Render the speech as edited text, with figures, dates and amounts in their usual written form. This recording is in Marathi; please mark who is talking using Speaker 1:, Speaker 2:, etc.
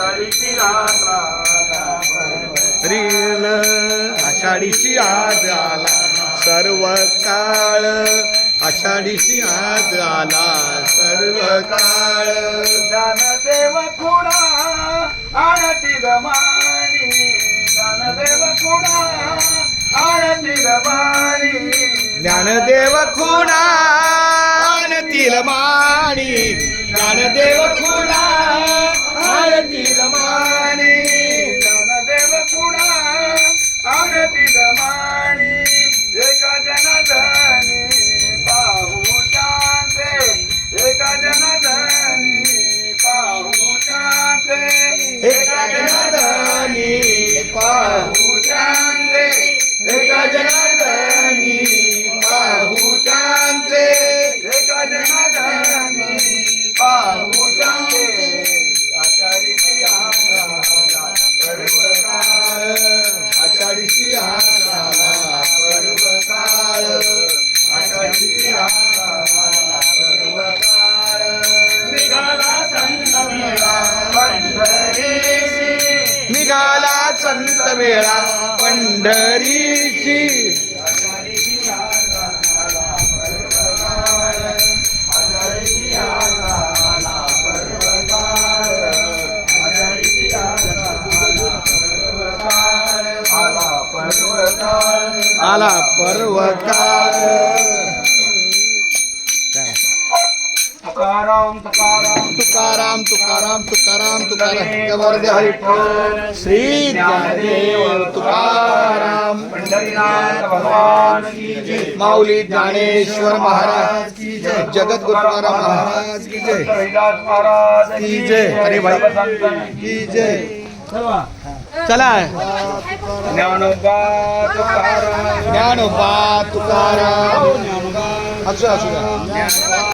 Speaker 1: आषाढीची यात्रा
Speaker 2: रील आषाढीची आज आला सर्व काळ आषाढीची आज आला सर्व काळ
Speaker 1: ज्ञानदेव खुणा आरती रमानी ज्ञानदेव खुणा आरती रमानी
Speaker 2: ज्ञानदेव खुणा आरतील माणी ज्ञानदेव खुणा आरतील माणी
Speaker 1: ज्ञानदेव खुणा आरती रमानी एका जनार्दनी पाहू शांते एका जनार्दनी पाहू शांते
Speaker 2: एका जनार्दनी पाहू शांते एका जनार्दनी पाहू शांते
Speaker 1: एका जनार्दनी पाहू शांते आषाढीची यात्रा सर्व काळ
Speaker 2: आषाढीची आज आला सर्व काळ
Speaker 1: आषाढीची यात्रा सर्व काळ निघाला संत मेळा पंढरीची
Speaker 2: निघाला संत मेळा पंढरीची
Speaker 1: आषाढीची यात्रा सर्व काळ आषाढीची यात्रा सर्व काळ आषाढीची यात्रा सर्व काळ आला पर्व काळ
Speaker 2: आला पर्व काळ
Speaker 1: तुकाराम तुकाराम
Speaker 2: तुकाराम तुकाराम तुकाराम तुकाराम जबरदस्त हरिठ्ठल श्री ज्ञानदेव तुकाराम
Speaker 1: पंढरीनाथ भगवान की जय
Speaker 2: माऊली ज्ञानेश्वर महाराज की जय जगद्गुरु तुकाराम महाराज की जय
Speaker 1: रविदास महाराज
Speaker 2: की जय अरे भाई की जय चला
Speaker 1: ज्ञानोबा तुकाराम
Speaker 2: ज्ञानोबा तुकाराम असू द्या